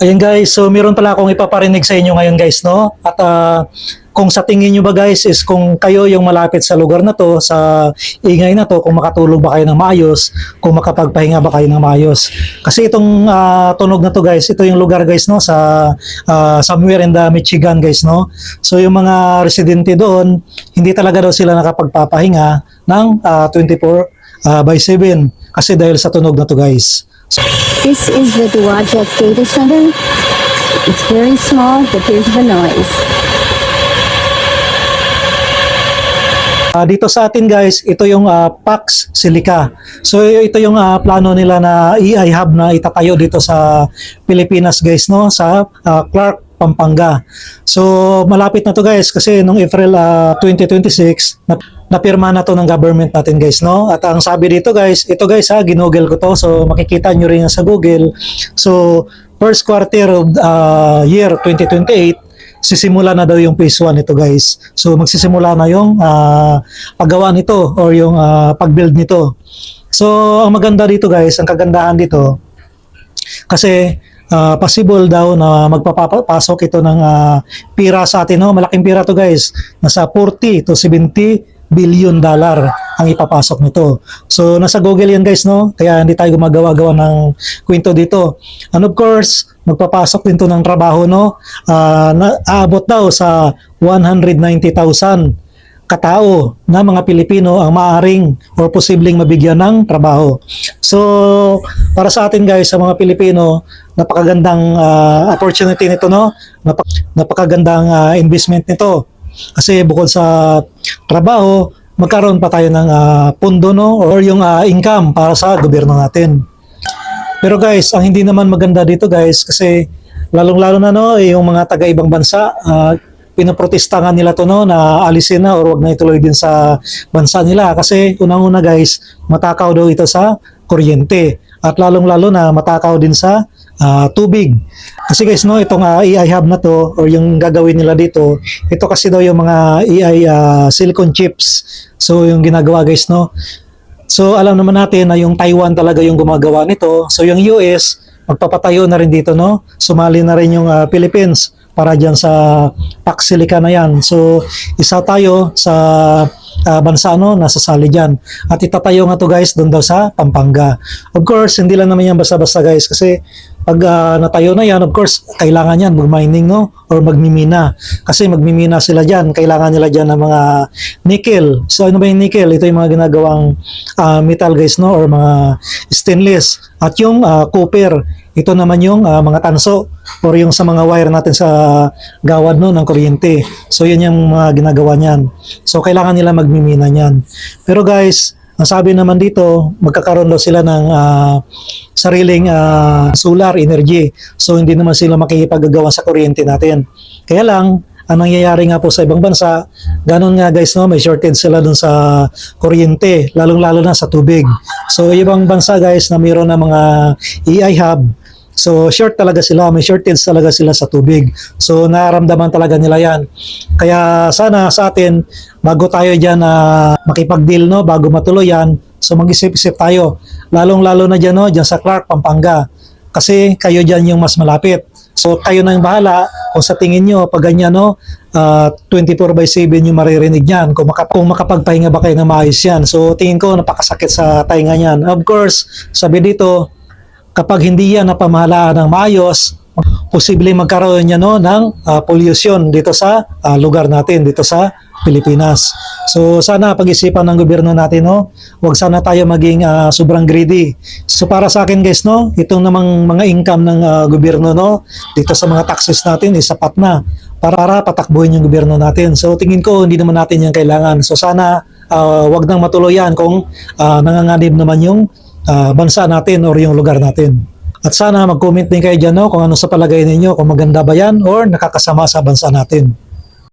Ayan guys, so meron pala akong ipaparinig sa inyo ngayon guys, no? At kung sa tingin nyo ba guys is kung kayo yung malapit sa lugar na to, sa ingay na to, kung makatulog ba kayo ng maayos, kung makapagpahinga ba kayo ng maayos. Kasi itong tunog na to guys, ito yung lugar guys, no? Sa somewhere in the Michigan guys, no? So yung mga residente doon, hindi talaga daw sila nakapagpapahinga ng 24/7 kasi dahil sa tunog na to guys. This is the Duwajek Data Center. It's very small, but here's the noise. Dito sa atin guys, ito yung PAX Silica. So ito yung plano nila na AI hub na itatayo dito sa Pilipinas guys, no, sa Clark, Pampanga. So malapit na to guys kasi nung April 2026 napirma na to ng government natin guys, no. At ang sabi dito guys, ito guys ginugel ko to, so makikita nyo rin sa Google. So first quarter of year 2028 sisimula na daw yung phase 1 nito guys. So magsisimula na yung paggawa nito or yung pag-build nito. So ang maganda dito guys, ang kagandahan dito kasi possible daw na magpapasok ito ng pira sa atin, no? Malaking pira to guys. Nasa 40 to 70 billion dollar ang ipapasok nito. So nasa Google yan guys, no? Kaya hindi tayo gumagawa-gawa ng kwento dito. And of course, magpapasok din to ng trabaho, no? Aabot daw sa 190,000 katao na mga Pilipino ang maaring or posibleng mabigyan ng trabaho. So, para sa atin guys, sa mga Pilipino, napakagandang opportunity nito, no? Napakagandang investment nito. Kasi bukod sa trabaho, magkaroon pa tayo ng pundo, no? Or yung income para sa gobyerno natin. Pero guys, ang hindi naman maganda dito guys, kasi lalong-lalo na, no, yung mga taga-ibang bansa, pinoprotesta nga nila to, no, na alisin na or wag na ituloy din sa bansa nila kasi unang-una guys, matakaw daw ito sa kuryente at lalong-lalo na matakaw din sa tubig. Kasi guys, no, itong AI hub na to or yung gagawin nila dito, ito kasi daw yung mga AI silicon chips. So yung ginagawa guys, no. So alam naman natin na yung Taiwan talaga yung gumagawa nito. So yung US magpapatayo na rin dito, no. Sumali na rin yung Philippines para dyan sa PAX Silica na yan. So, isa tayo sa bansa, no, nasasali dyan. At itatayo nga to guys, doon daw sa Pampanga. Of course, hindi lang naman yan basta-basta guys, kasi pag natayo na yan, of course, kailangan yan mag-mining, no, or magmimina. Kasi magmimina sila dyan, kailangan nila dyan ng mga nickel. So, ano ba yung nickel? Ito yung mga ginagawang metal guys, no, or mga stainless. At yung copper, ito naman yung mga tanso or yung sa mga wire natin sa gawad, no, ng kuryente. So yun yung mga ginagawa niyan. So kailangan nila magmimina niyan. Pero guys, ang sabi naman dito, magkakaroon daw sila ng sariling solar energy. So hindi naman sila makikipaggawa sa kuryente natin. Kaya lang, ang nangyayari nga po sa ibang bansa, ganun nga guys, no, may shortage sila dun sa kuryente, lalong-lalo na sa tubig. So ibang bansa guys na mayroon na mga AI hub, so short talaga sila, may shortage talaga sila sa tubig. So nararamdaman talaga nila yan. Kaya sana sa atin, bago tayo dyan makipag-deal, no, bago matuloy yan, so mag-isip-isip tayo. Lalong-lalo na dyan, no, dyan sa Clark, Pampanga. Kasi kayo dyan yung mas malapit. So kayo nang bahala kung sa tingin nyo pag ganyan, no, 24/7 yung maririnig niyan kung makapagpahinga ba kayo ng maayos yan. So tingin ko napakasakit sa tainga niyan. Of course, sabi dito, kapag hindi yan napamahalaan ng maayos, posible magkaroon niya, no, ng pollution dito sa lugar natin, dito sa Pilipinas. So sana pag-isipan ng gobyerno natin, no, wag sana tayo maging sobrang greedy. So para sa akin guys, no, itong namang mga income ng gobyerno, no, dito sa mga taxes natin is sapat na para patakbuhin yung gobyerno natin. So tingin ko hindi naman natin yan kailangan. So sana wag nang matuloy yan kung nanganganib naman yung bansa natin or yung lugar natin. At sana mag-comment din kayo dyan, no, kung ano sa palagay ninyo, kung maganda ba yan or nakakasama sa bansa natin.